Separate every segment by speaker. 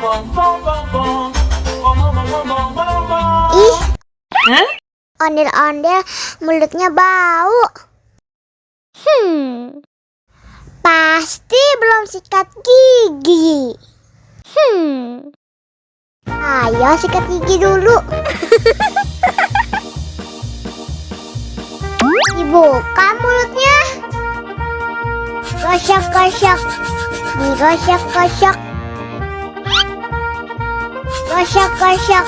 Speaker 1: Ih, ondel-ondel mulutnya bau. Pasti belum sikat gigi. Ayo sikat gigi dulu. Dibuka mulutnya. Gosok-gosok. Digosok-gosok. Gosok-gosok.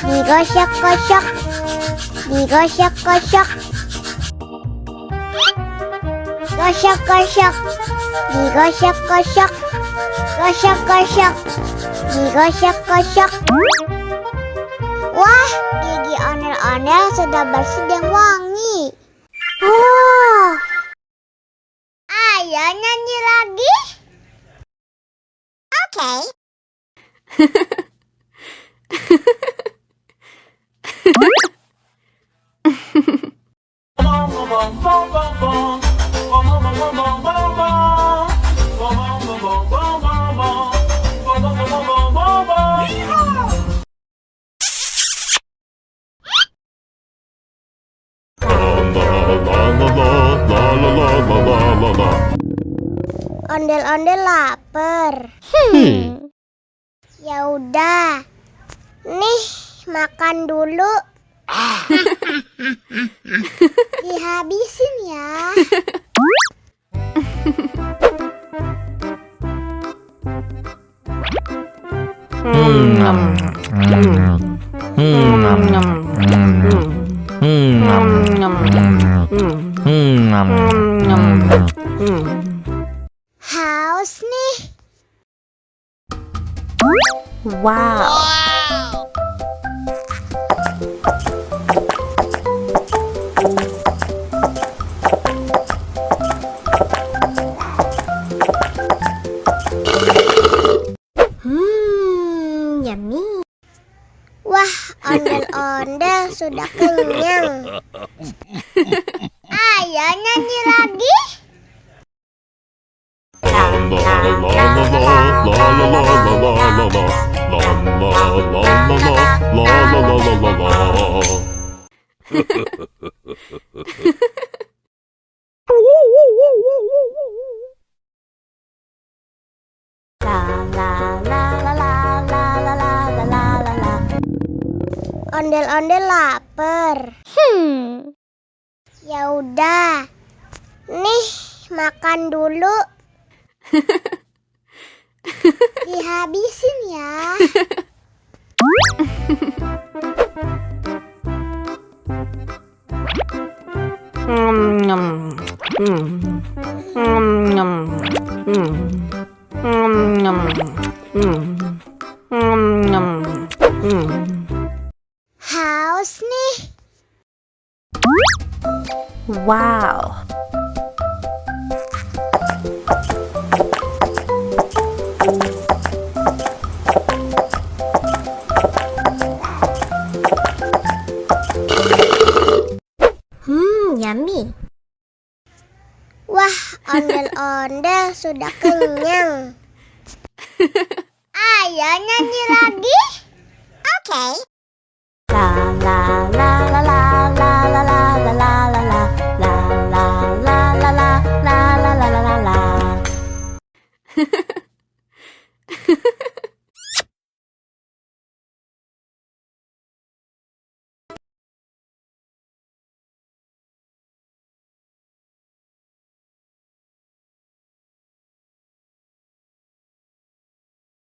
Speaker 1: Digosok-gosok. Digosok-gosok. Gosok-gosok. Digosok-gosok. Gosok-gosok. Digosok-gosok. Wah, gigi ondel-ondel sudah bersih dan wangi. Oh, ayo nyanyi lagi. Oke. Ondel-ondel lapar. Ya udah. Nih, makan dulu. Dihabisin ya. Haus nih.
Speaker 2: Wow. Yummy.
Speaker 1: Wah, ondel-ondel sudah kenyang. Ayo nyanyi lagi. Ondel-ondel lapar. Ya udah. Nih, makan dulu. Dihabisin ya. Haus nih.
Speaker 2: Wow. Yummy.
Speaker 1: Wah, ondel-ondel sudah kenyang. Ayo nyanyi lagi. Oke.